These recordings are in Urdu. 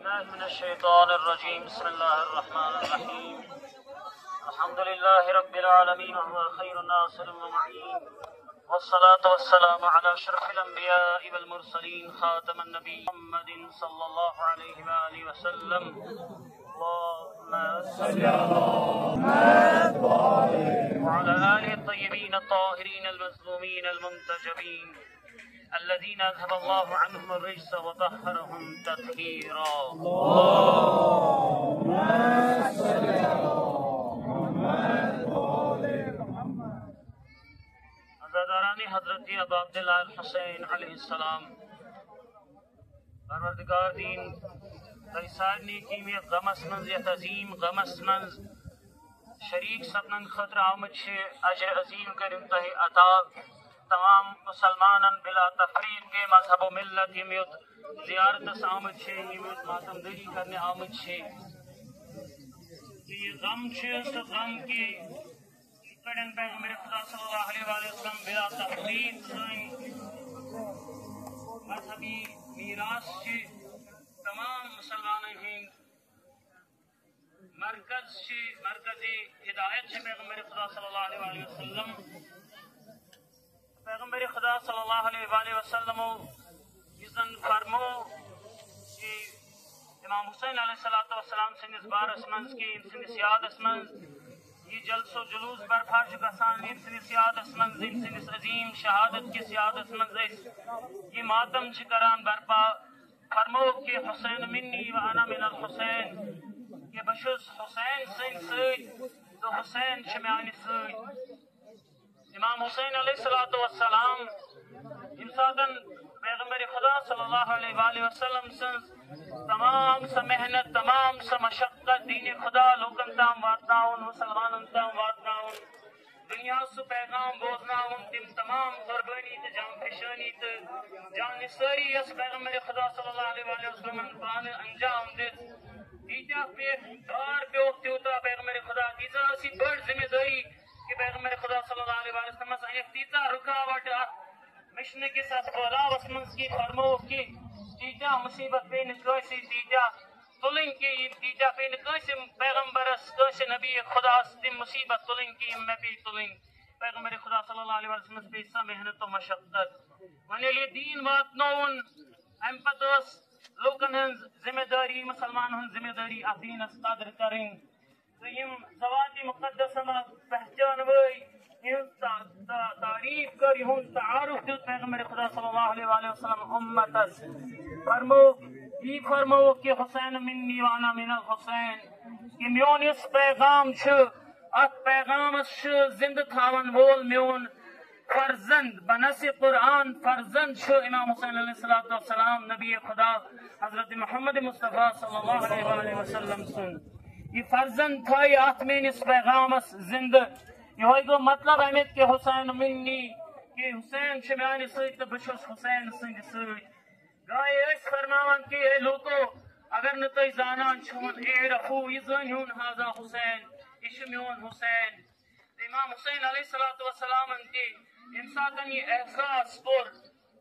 بالله من الشيطان الرجيم. بسم الله الرحمن الرحيم. الحمد لله رب العالمين وهو خير ناصر ومعين، والصلاة والسلام على أشرف الأنبياء والمرسلين خاتم النبي محمد صلى الله عليه وآله وسلم. اللهم صل على محمد وعلى آله الطيبين الطاهرين المظلومين المنتجبين الذين أذهب الله عنهم الرجس وطهرهم تطهيرا. اللهم صل على محمد وآل محمد. عزاداران حضرت ابا عبداللہ الحسین علیہ السلام، پروردگار دین تیسار نیکی میں غمس منز یت عظیم غمس منز شریک سپنن خطر آمد چھے اجر عظیم کرن تہ عطا. تمام مسلمانن بلا تفریق کے مذہب و ملت یمیت زیارت آمد چھے، یمیت ماتم دری کرنے آمد چھے. یہ غم چھے سو غم کی کڑن پیغمبر خدا صلی اللہ علیہ وسلم بلا تفریق سائن مذہبی میراث چھے. تمام مسلمانوں ہند مرکز چھے، مرکزی ہدایت چھے پیغمبر خدا صلی اللہ علیہ وسلم. پیغمبر خدا صلی اللہ علیہ وسلم یزن فرمو کہ امام حسین علیہ السلام سندس بارس منز کی سندس یادس منز یہ جلس و جلوس برپاش گسان سندس یادس منز سندس عظیم شہادت کس یادس منز یہ ماتم چکران برپا. فرمو کہ حسین منی و انا من الحسین، کہ بشس حسین سن سید تو حسین شمیانی سید. امام حسین علیہ السلام امسادن پیغمبر خدا صلی اللہ علیہ وسلم سنس تمام سا محنت تمام سا مشقت دین خدا لوکن تام واتناؤن مسلمانن تام واتناؤن دنیا سو پیغام بوزناؤن تم تمام قربانی تا جان فشانی تا جان نساری اس پیغمبر خدا صلی اللہ علیہ وسلم پان انجام دیت. دیجا پہ دار پہ اختی ہوتا پیغمبر خدا دیجا اسی بڑھ ذمہ داری کہ پیغمبر خدا صلی اللہ علیہ وسلم ایک تیتا رکاوٹ مشن کے ساتھ بولا وسمنس کی فرمو کی تیجا مصیبت پہ نکویسی تیجا تلنگ کی تیجا پہ نکویسی پیغمبر اس نبی خدا ستیم مصیبت تلنگ کی میں پہ تلنگ پیغمبر خدا صلی اللہ علیہ وسلم پہ حصہ محنت و مشقت ونی لی دین واتنون امپتوس لوکن ہنز ذمہ داری مسلمان ہنز ذمہ داری دین اس قدر کریں. یم زواتی مقدس ما پہچان وئی تعریف کر یہن تعارف دل پیغمبر خدا صلی اللہ علیہ وسلم امتس فرمو یہ فرمو کہ حسین منی وانا من الحسین کہ میون اس پیغام چھ ات پیغام چھ زند تھاون وول میون فرزند بنس قرآن فرزند چھ امام حسین علیہ السلام نبی خدا حضرت محمد مصطفیٰ صلی اللہ علیہ وسلم سن. یہ فرزند تھائی آت میں اس پیغام زند یہ گو مطلب امیت کہ حسین منی کہ حسین شمیانی سید بشس حسین سنگ سید گائے اس فرماوان کہ اے لوگو اگر نتائی زانان چھون اے رفو یہ زنیون حاضا حسین اشمیون حسین. امام حسین علیہ السلام انتی انساتن یہ احساس پر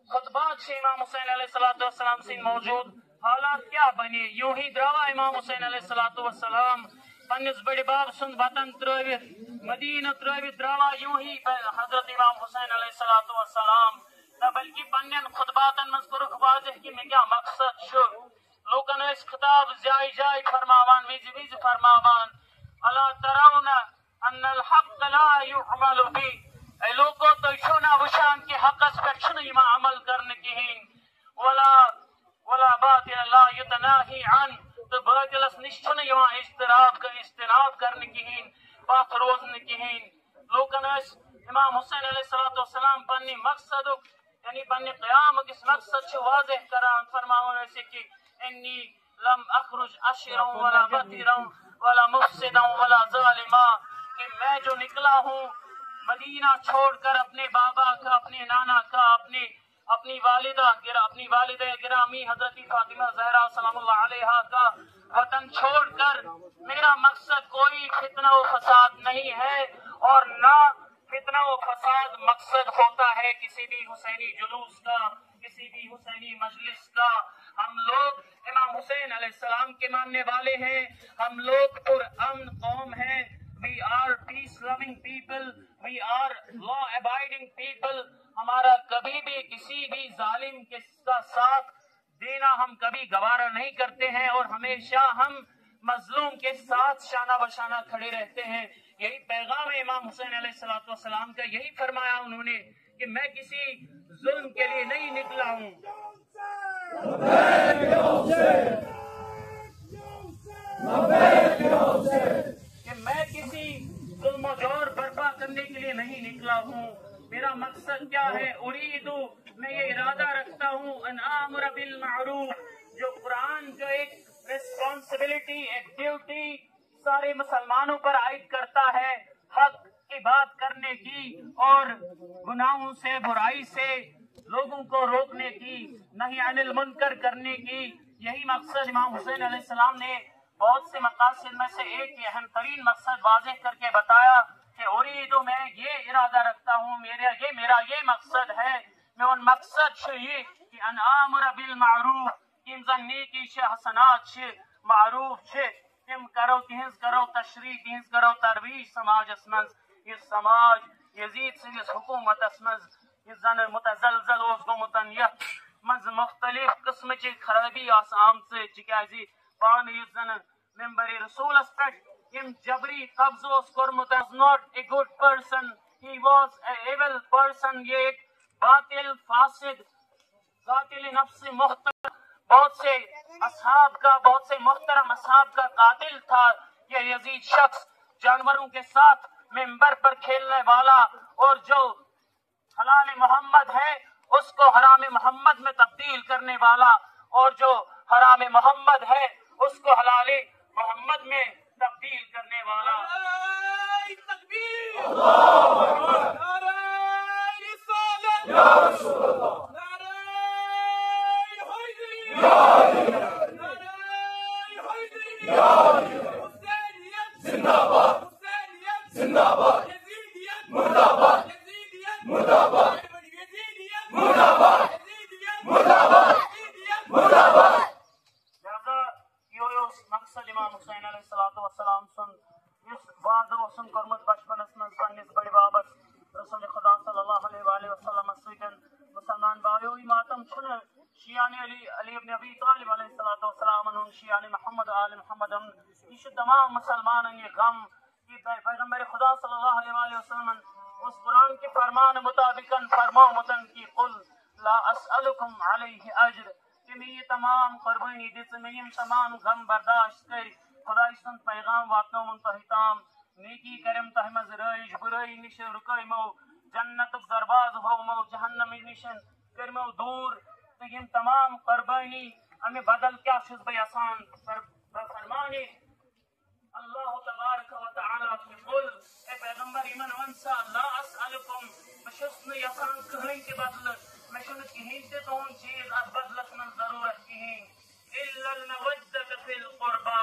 خطبات سے امام حسین علیہ السلام سے موجود حالات کیا بنی. یوں ہی دراوا امام حسین علیہ السلام پنس بڑے باب سند وطن ترویت مدینہ ترویت دراوا یوں ہی حضرت امام حسین علیہ السلام بلکہ پنن خطباتن مز کرک واضح کہ میں کیا مقصد شو لوکن اس خطاب جائی جائی فرماوان ویز ویز فرماوان الا ترون ان الحق لا يعمل به. اے لوگو تو چھونا وشان کے حق اس پر چھنی ما عمل کرنے کی ہیں ولا باطل لا يتناهي عن تو باطل اس نشچن یہاں اجتناب کرنے کی ہیں بات روزنے کی ہیں. لوکن اس امام حسین علیہ السلام پنی مقصد یعنی پنی قیام کس مقصد سے واضح کران فرماؤں ایسے کہ انی لم اخرج اشرا ولا بطرا ولا مفسدا ولا ظالما کہ میں جو نکلا ہوں مدینہ چھوڑ کر اپنے بابا کا اپنے نانا کا اپنی والدہ گرامی حضرت فاطمہ زہرا سلام اللہ علیہ کا وطن چھوڑ کر میرا مقصد کوئی فتنہ و فساد نہیں ہے اور نہ فتنہ و فساد مقصد ہوتا ہے کسی بھی حسینی جلوس کا کسی بھی حسینی مجلس کا. ہم لوگ امام امام حسین علیہ السلام کے ماننے والے ہیں. ہم لوگ پرامن قوم ہیں. We are peace loving people. We are law abiding people. ہمارا کبھی بھی کسی بھی ظالم کے ساتھ دینا ہم کبھی گوارا نہیں کرتے ہیں اور ہمیشہ ہم مظلوم کے ساتھ شانہ بشانہ کھڑے رہتے ہیں. یہی پیغام ہے امام حسین علیہ السلام کا. یہی فرمایا انہوں نے کہ میں کسی ظلم کے لیے نہیں نکلا ہوں. کہ میں کسی ظلم و جور برپا کرنے کے لیے نہیں نکلا ہوں. میرا مقصد کیا ہے؟ اریدو، میں یہ ارادہ رکھتا ہوں ان آمر بالمعروف، جو قرآن جو ایک ریسپانسبلٹی، ایک ڈیوٹی سارے مسلمانوں پر عائد کرتا ہے، حق کی بات کرنے کی اور گناہوں سے، برائی سے لوگوں کو روکنے کی، نہی عن المنکر کرنے کی. یہی مقصد امام حسین علیہ السلام نے بہت سے مقاصد میں سے ایک اہم ترین مقصد واضح کر کے بتایا کہ اریدو، میں یہ ارادہ رکھتا ہوں، میرا یہ مقصد ہے. میں ان مقصد سے یہ کہ ان آمر بالمعروف، یم زن نیکی چھ، حسنات چھ، معروف چھ، تم کرو، تہنز کرو تشریح، تہنز کرو ترویج سماجس منز. یہ سماج یزید سندس حکومتس منز یہ زن متزلزل اوس گومتن، یتھ منز مختلف قسم چہ خرابی آس آمژ، تکیازِ پان یس زن ممبر رسولس پہ یم جبری قبض اوس کورمت. not a good person, he was an evil person. یہ ایک باطل، فاسد، قاتل نفس محترم، بہت سے اصحاب کا، بہت سے محترم اصحاب کا قاتل تھا. یہ یزید شخص جانوروں کے ساتھ ممبر پر کھیلنے والا، اور جو حلال محمد ہے اس کو حرام محمد میں تبدیل کرنے والا، اور جو حرام محمد ہے اس کو حلال محمد میں تبدیل کرنے والا. مقصد امام حسین علیہ السلام سن اس وعدہ سن کرمت بچپنس من پنس بڑ بابس رسول خدا صلی اللہ علیہ وآلہ وسلم سن. مسلمان بھائیو، ماتم چھن شیعان علی ابن ابی طالب علیہ السلام ان شیعان محمد آل محمد، یہ تمام مسلمان یہ غم کہ پیغمبر خدا صلی اللہ علیہ وآلہ وسلم اس قرآن کے فرمان مطابقا فرماؤ متن کی قل لا اسألکم علیہ اجر، کہ میں یہ تمام قربانی دس، میں یہ تمام غم برداشت کر خدا سن پیغام واتنو منتحتام، نیکی کرم تہمز رائج، برائی نش رکائمو، جنت درواز ہومو، جہنم نشن کرمو دور. تو یہ تمام قربانی ہمیں بدل کیا شز بیاسان فرمانے اللہ تبارک و تعالی کی قل، اے پیغمبر ایمن ونسا لا اسألکم، بشسن یسان کہیں کے بدل، میں شن کہیں تے تون چیز از بدلت من ضرورت کہیں الا المودت فی القربا،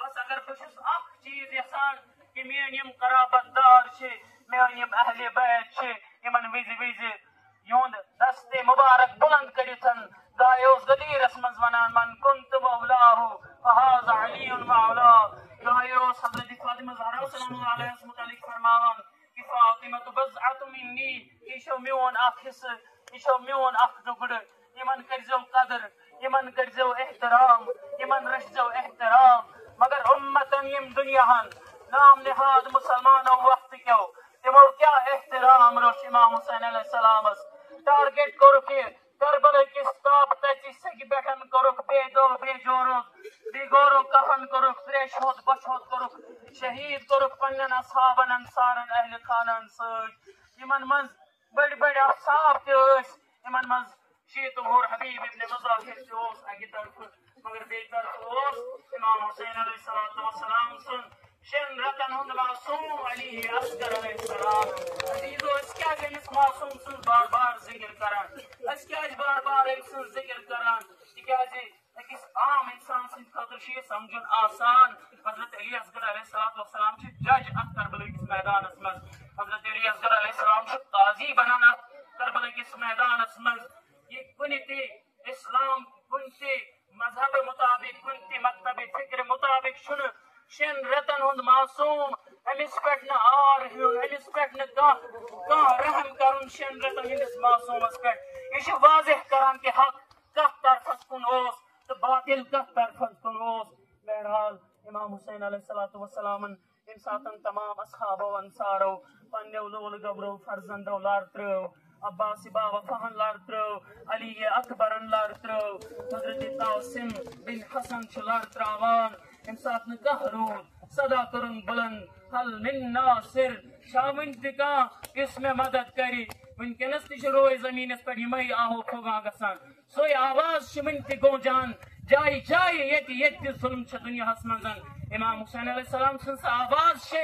بس اگر بشس اک چیز یسان کہ میانیم قرابت دار چھے، میانیم اہل بیت چھے، یمن ویزی ویزی یوند دست مبارک بلند کریتن دائیوز غدیرس منز ونان من کنت مولاہو فہاز علی مولا. دائیوز حضرت فاطمہ زہرا صلی اللہ علیہ وسلم متعلق فرماوان کہ فاطمہ بضعت منی، ایشو میون اخ حص، ایشو میون اخ دگڑ، یمن کرزو قدر، یمن کرزو احترام، یمن رشزو احترام. مگر امتن یم دنیاہن نام نہاد مسلمانوں وقت کیو تمو کیا احترام روش امام حسین علیہ السلام ٹارگیٹ کرو کہ کربلا کس تاپ تیسی سگی بیٹھن کرو بے دو بے جورو بے گورو کفن کرو تریش ہود بش ہود کرو شہید کرو پنن اصحابن انصارن اہل خانن سج. یمن منز بڑ بڑ اصحاب تیس، یمن منز شیط اور حبیب ابن مظاہر تیوس اگی طرف، مگر بے طرف اوس امام حسین علیہ السلام سن شن رکن ہند معصوم علیہ اصغر علیہ السلام. عزیزو اس کیا کہ اس معصوم سن بار بار ذکر کران، اس کیا بار بار ایک سن ذکر کران، تکیازی ایک عام انسان سن خاطر شیء سمجھن آسان. حضرت علی اصغر علیہ السلام چھ جج ات کربلا کس میدان اسمز، حضرت علی اصغر علیہ السلام چھ قاضی بنانا کربلا کس میدان اسمز. یہ کنی تے اسلام کنی تے مذہب مطابق کنتی مکتب فکر مطابق شن شن رتن ہند معصوم امس پہ آر ہن امس پہ رحم کرن شن رتن ہندس معصومس پہ یہ واضح کران کہ حق کت طرفس کن تو باطل کت طرفس کن بہرحال امام حسین علیہ السلام یم ساتن تمام اصحابو انصارو پنو لول گبرو فرزندو لار ترو عباس بابا فہن لار ترو علی اکبرن لار ترو حضرت قاسم بن حسن چھ لار تراوان یم ساتن کہہ رود صدا کرن بلند حل من ناصر شامن تکا اس میں مدد کری ونکس تہ روئے زمینس پہ یمے آہو کھوگاں گسان سوئی آواز ون تہ گونجان جائے جائے یت ظلم دنیا مزن امام حسین علیہ السلام سن آواز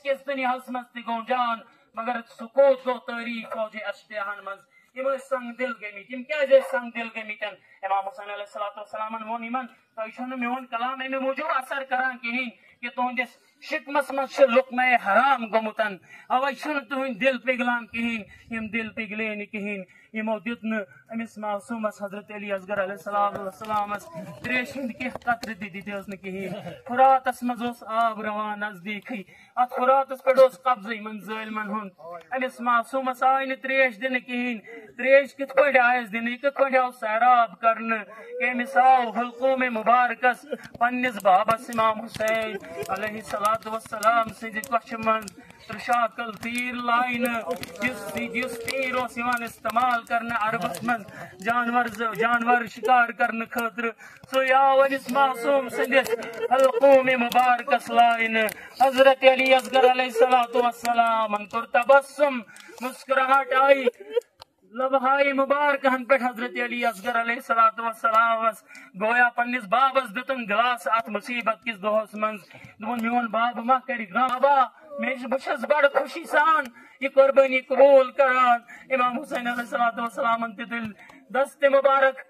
کس دنیا مز تہ گونجان مگر سکوت گو تاریخ فوج اشتہان مز یم سنگ دل گمت یم کیا سنگ دل گمت امام حسین علیہ السلام وون یمن تھی میون کلام امے موجود اثر کران کہین کہ تہندس شکمس مز لقمہ حرام گومت اوے تہند دل پگلان کہین یم دل پگلے نی کہین یمو دت امس معصومس حضرت علی اصغر علیہ السلام تریش ہند کی قطر دس کہین فراتس مز آب روان نزدیکی ات فراتس پہ قبضہ من ظالمن ہند امس معصومس آئی نا تریش دن کہین تریش کت پہ آس دن یہ کت پہ آو سیراب کرنے کہ امس آو حلقوم مبارکس پنس بابس امام حسین علیہ السلام سند کچھ من ترشاکل تیر لائن جس تیر استعمال کرنے عربس من جانور شکار کرنے خاطر سو آو امس معصوم سندس حلقوم مبارکس لائن حضرت علی اصغر علیہ السلام کور تبسم مسکراہٹ آئی لبہائی مبارک ہن پہ حضرت علی اصغر علیہ السلام گویا پنس بابس دتن گلاس ات مصیبت کس دہس من دون میون باب ما کر بابا بس بڑ خوشی سان یہ قربانی قبول کران امام حسین علیہ السلام دل دست مبارک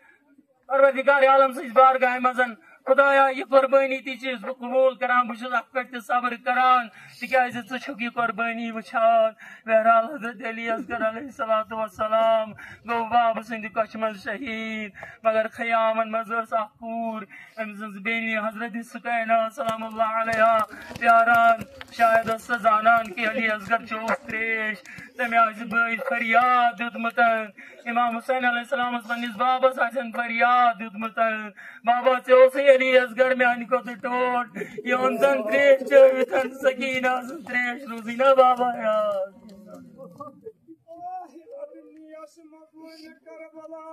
پروردگار عالم سز بارگاہ مزن خدایا یہ قربانی تی چیز بہ قبول کران بس ات پہ صبر کران تکیاز ٹھک یہ قربانی وچھان بہرحال حضرت علی اصغر علیہ السلام گو باب سند کچھ من شہید مگر خیامن مز پور ام سن بینی حضرت سکینہ سلام اللہ علیہ پیاران شاید زانان کہ علی اصغر چوس تریش تمہ بھائی فریاد دیتمت امام حسین علیہ السلام پنس بابس آن فریاد دیتمت بابا ے علی اصغر میانہ کھت ٹوٹ یہ زن تریش چوتھن سکینہ سن تریش روزی نا بابا یاد کربلا